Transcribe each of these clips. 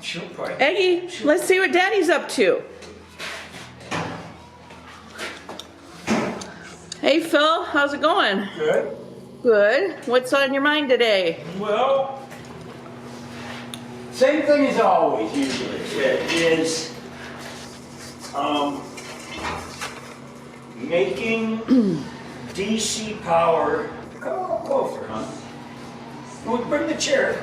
she'll probably. Eggie, let's see what Daddy's up to. Hey Phil, how's it going? Good. Good. What's on your mind today? Well, same thing as always usually. It is making DC power. Come a little closer, huh? We'll bring the chair.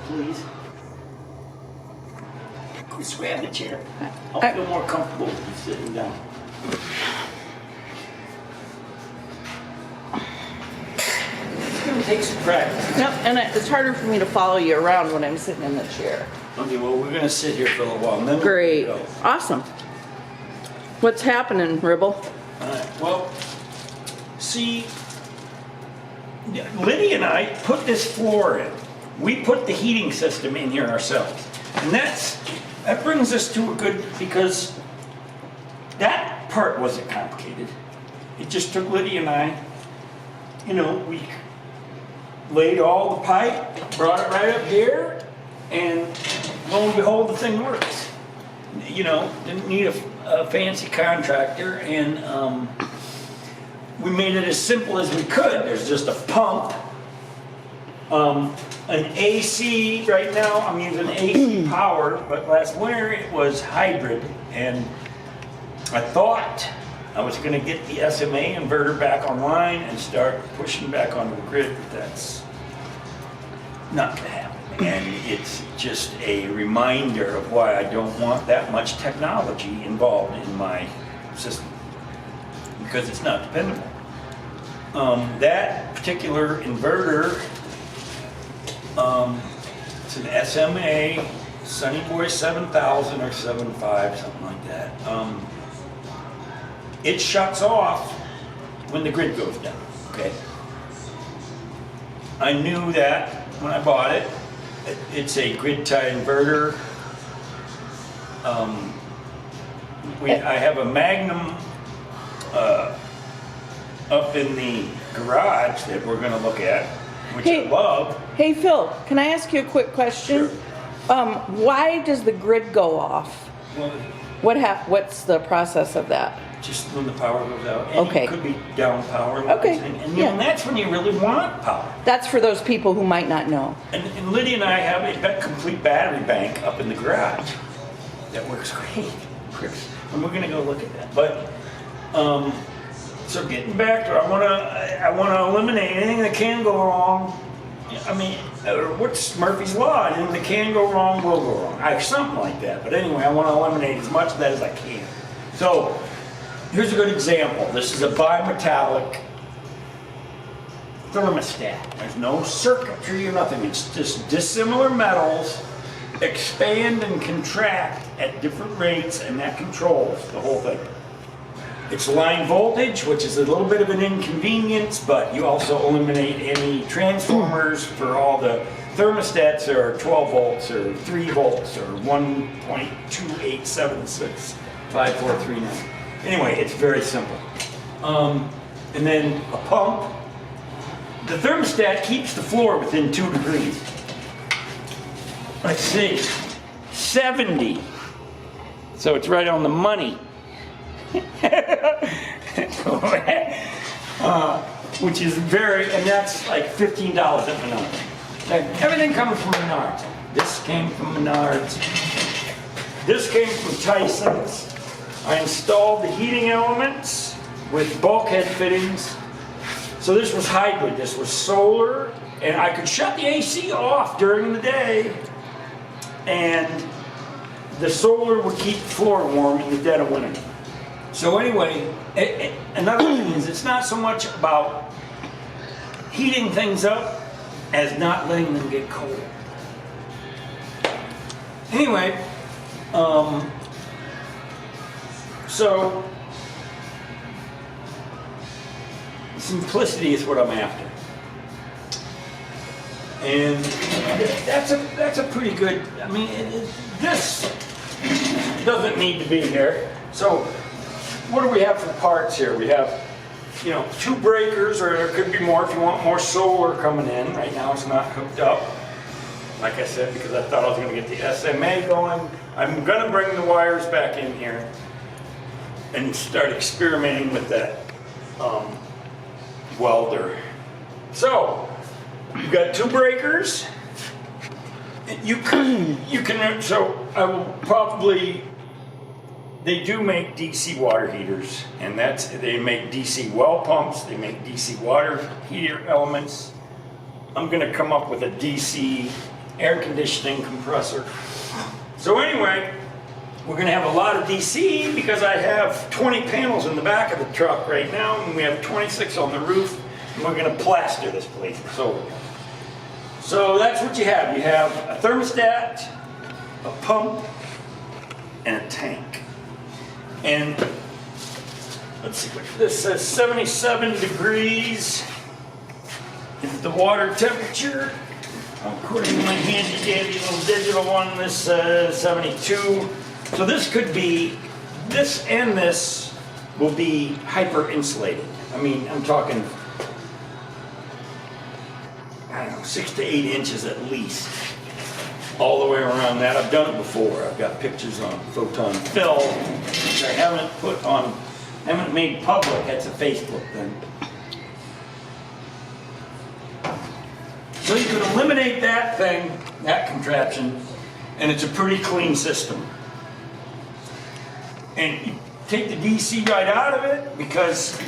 Please. Just grab the chair. I'll feel more comfortable with you sitting down. It's gonna take some practice. Yep, and it's harder for me to follow you around when I'm sitting in the chair. Okay, well, we're gonna sit here for a little while. And then Great. We'll go. Awesome. What's happening, Ribble? All right. Well, see, Liddy and I put this floor in. We put the heating system in here ourselves, and that brings us to a good, because that part wasn't complicated. It just took Liddy and I, we laid all the pipe, brought it right up here, and lo and behold, the thing works. Didn't need a fancy contractor, and we made it as simple as we could. There's just a pump, an AC. Right now I'm using AC power, but last winter it was hybrid, and I thought I was going to get the SMA inverter back online and start pushing back onto the grid, but that's not going to happen. And it's just a reminder of why I don't want that much technology involved in my system, because it's not dependable. That particular inverter, it's an SMA Sunny Boy 7000 or 75, something like that. It shuts off when the grid goes down, okay? I knew that when I bought it. It's a grid-tied inverter. I have a Magnum up in the garage that we're gonna look at, which I love. Hey Phil, can I ask you a quick question? Sure. Why does the grid go off? Well, What's the process of that? just when the power goes out. And Okay. it could be down power. Okay, And yeah. that's when you really want power. That's for those people who might not know. And Lydia and I have a complete battery bank up in the garage that works great. And we're gonna go look at that. But so getting back to it, I wanna eliminate anything that can go wrong. I mean, what's Murphy's Law? Anything that can go wrong will go wrong. Something like that. But anyway, I want to eliminate as much of that as I can. So here's a good example. This is a bimetallic thermostat. There's no circuitry or nothing. It's just dissimilar metals expand and contract at different rates, and that controls the whole thing. It's line voltage, which is a little bit of an inconvenience, but you also eliminate any transformers for all the thermostats that are 12 volts or 3 volts or 1.2876543. Anyway, it's very simple. And then a pump. The thermostat keeps the floor within 2 degrees. Let's see, 70. So it's right on the money. Which is and that's like $15 at Menards. Everything comes from Menards. This came from Menards. This came from Tyson's. I installed the heating elements with bulkhead fittings. So this was hybrid. This was solar, and I could shut the AC off during the day, and the solar would keep the floor warm in the dead of winter. So anyway, another thing is it's not so much about heating things up as not letting them get cold. Anyway, so simplicity is what I'm after. And that's a pretty good, I mean, this doesn't need to be here. So what do we have for parts here? We have you know, 2 breakers, or there could be more if you want more solar coming in. Right now it's not hooked up, like I said, because I thought I was going to get the SMA going. I'm going to bring the wires back in here and start experimenting with that welder. So, you've got 2 breakers. You can, so I will probably, they do make DC water heaters, and they make DC well pumps, they make DC water heater elements. I'm gonna come up with a DC air conditioning compressor. So anyway, we're gonna have a lot of DC because I have 20 panels in the back of the truck right now, and we have 26 on the roof, and we're gonna plaster this place with solar. So that's what you have. You have a thermostat, a pump, and a tank. And let's see, this says 77 degrees is the water temperature. According to my handy dandy little digital one, this says 72. So this could be, this and this will be hyper insulated. I mean, I'm talking, I don't know, 6 to 8 inches at least, all the way around that. I've done it before. I've got pictures on Photon film, which I haven't made public. That's a Facebook thing. So you can eliminate that thing, that contraption, and it's a pretty clean system. And you take the DC right out of it, because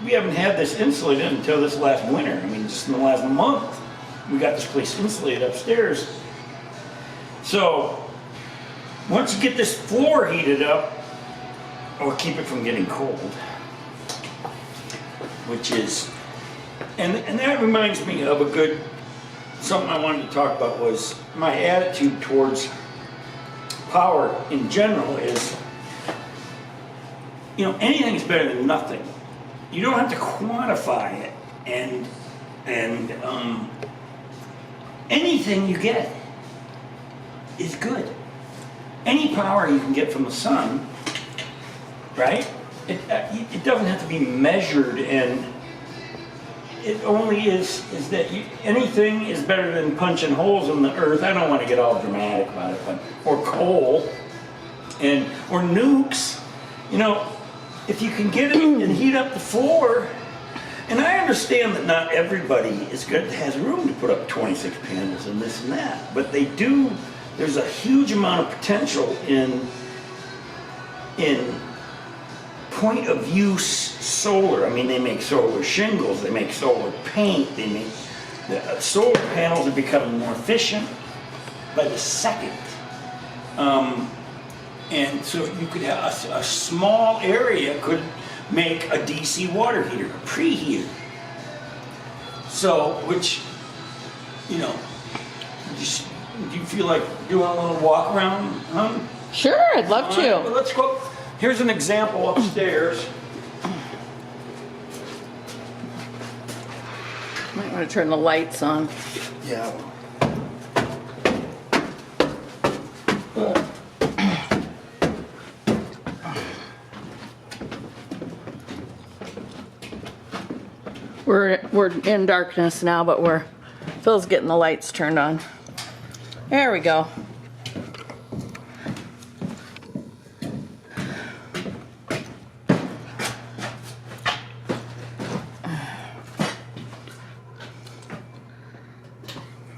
we haven't had this insulated until this last winter. I mean, just in the last month, we got this place insulated upstairs. So, once you get this floor heated up, or keep it from getting cold, which is, and that reminds me of something I wanted to talk about was my attitude towards power in general is, you know, anything is better than nothing. You don't have to quantify it, and anything you get is good. Any power you can get from the sun, right? It doesn't have to be measured, and it only is that anything is better than punching holes in the earth. I don't want to get all dramatic about it, but or coal, or nukes. You know, if you can get it and heat up the floor, and I understand that not everybody has room to put up 26 panels and this and that, but they do. There's a huge amount of potential in point of use solar. I mean, they make solar shingles, they make solar paint, the solar panels are becoming more efficient by the second. And so you could have a small area could make a DC water heater, a preheater. So, which, you know, do you feel like doing a little walk around? Sure, I'd love to. Well, let's go. Here's an example upstairs. Might want to turn the lights on. Yeah. We're in darkness now, but Phil's getting the lights turned on. There we go.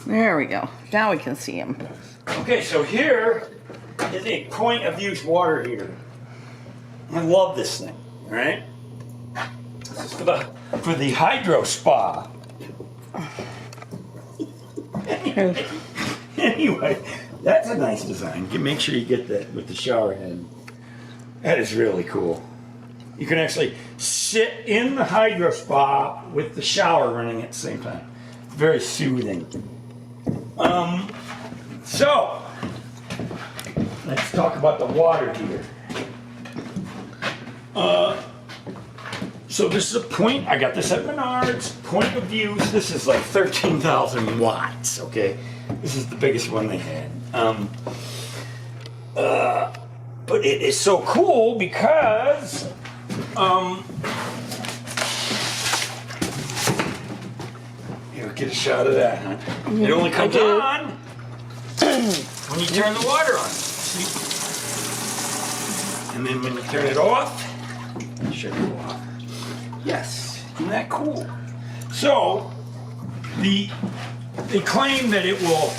There we go. Now we can see him. Okay, so here is a point of use water heater. I love this thing, all right? This is for the hydro spa. Anyway, that's a nice design. Make sure you get that with the shower head. That is really cool. You can actually sit in the hydro spa with the shower running at the same time. It's very soothing. So, let's talk about the water heater. So this is a point, I got this at Menards, point of use. This is like 13,000 watts, okay? This is the biggest one they had. But it is so cool because You'll get a shot of that, huh? It only comes do. on when you turn the water on. See? And then when you turn it off, it should go off. Yes, isn't that cool? So, they claim that it will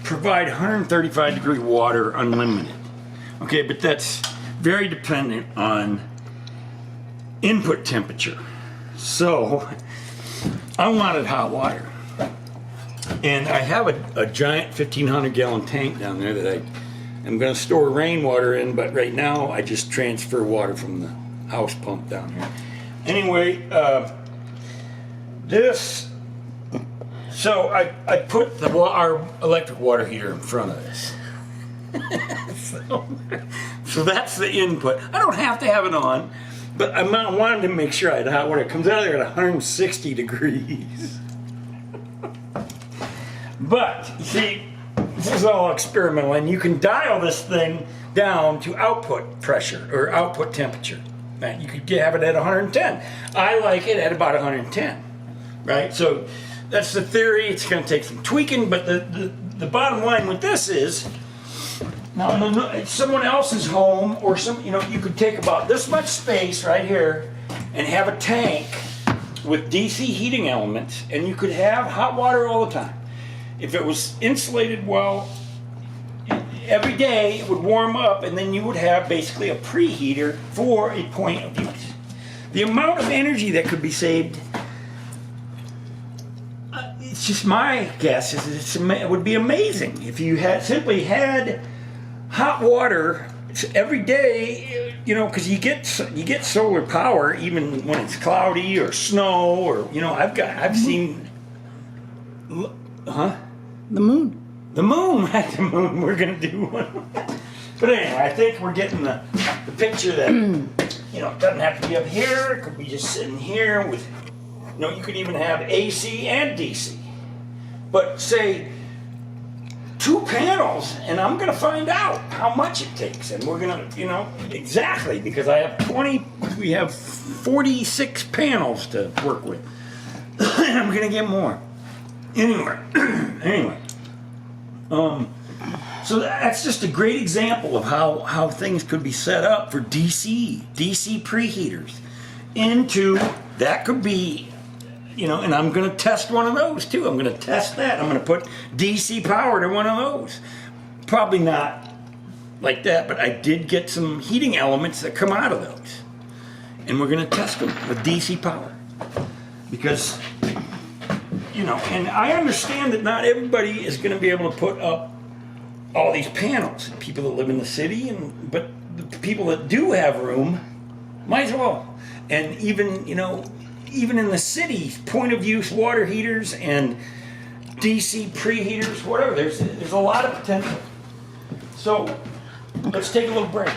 provide 135 degree water unlimited. Okay, but that's very dependent on input temperature. So, I wanted hot water. And I have a giant 1,500 gallon tank down there that I'm going to store rainwater in, but right now I just transfer water from the house pump down here. Anyway, so I put our electric water heater in front of this. so that's the input. I don't have to have it on, but I wanted to make sure I had hot water. It comes out of there at 160 degrees. But, you see, this is all experimental, and you can dial this thing down to output pressure or output temperature. Right? You could have it at 110. I like it at about 110, right? So that's the theory. It's going to take some tweaking, but the bottom line with this is, now it's someone else's home or you could take about this much space right here and have a tank with DC heating elements, and you could have hot water all the time. If it was insulated well, every day it would warm up, and then you would have basically a preheater for a point of use. The amount of energy that could be saved, it's just my guess, it would be amazing if you simply had hot water every day, because you get solar power even when it's cloudy or snow, or I've seen, huh? The moon. The moon. We're gonna do one. But anyway, I think we're getting the picture that it doesn't have to be up here. It could be just sitting here with, you could even have AC and DC. But say 2 panels, and I'm gonna find out how much it takes, and we're gonna, exactly, because we have 46 panels to work with. I'm gonna get more. Anyway, so that's just a great example of how things could be set up for DC preheaters. That could be, and I'm going to test one of those too. I'm going to test that. I'm going to put DC power to one of those. Probably not like that, but I did get some heating elements that come out of those. And we're going to test them with DC power. Because, and I understand that not everybody is going to be able to put up all these panels. People that live in the city, but the people that do have room might as well. And even in the city, point of use water heaters and DC preheaters, whatever, there's a lot of potential. So let's take a little break.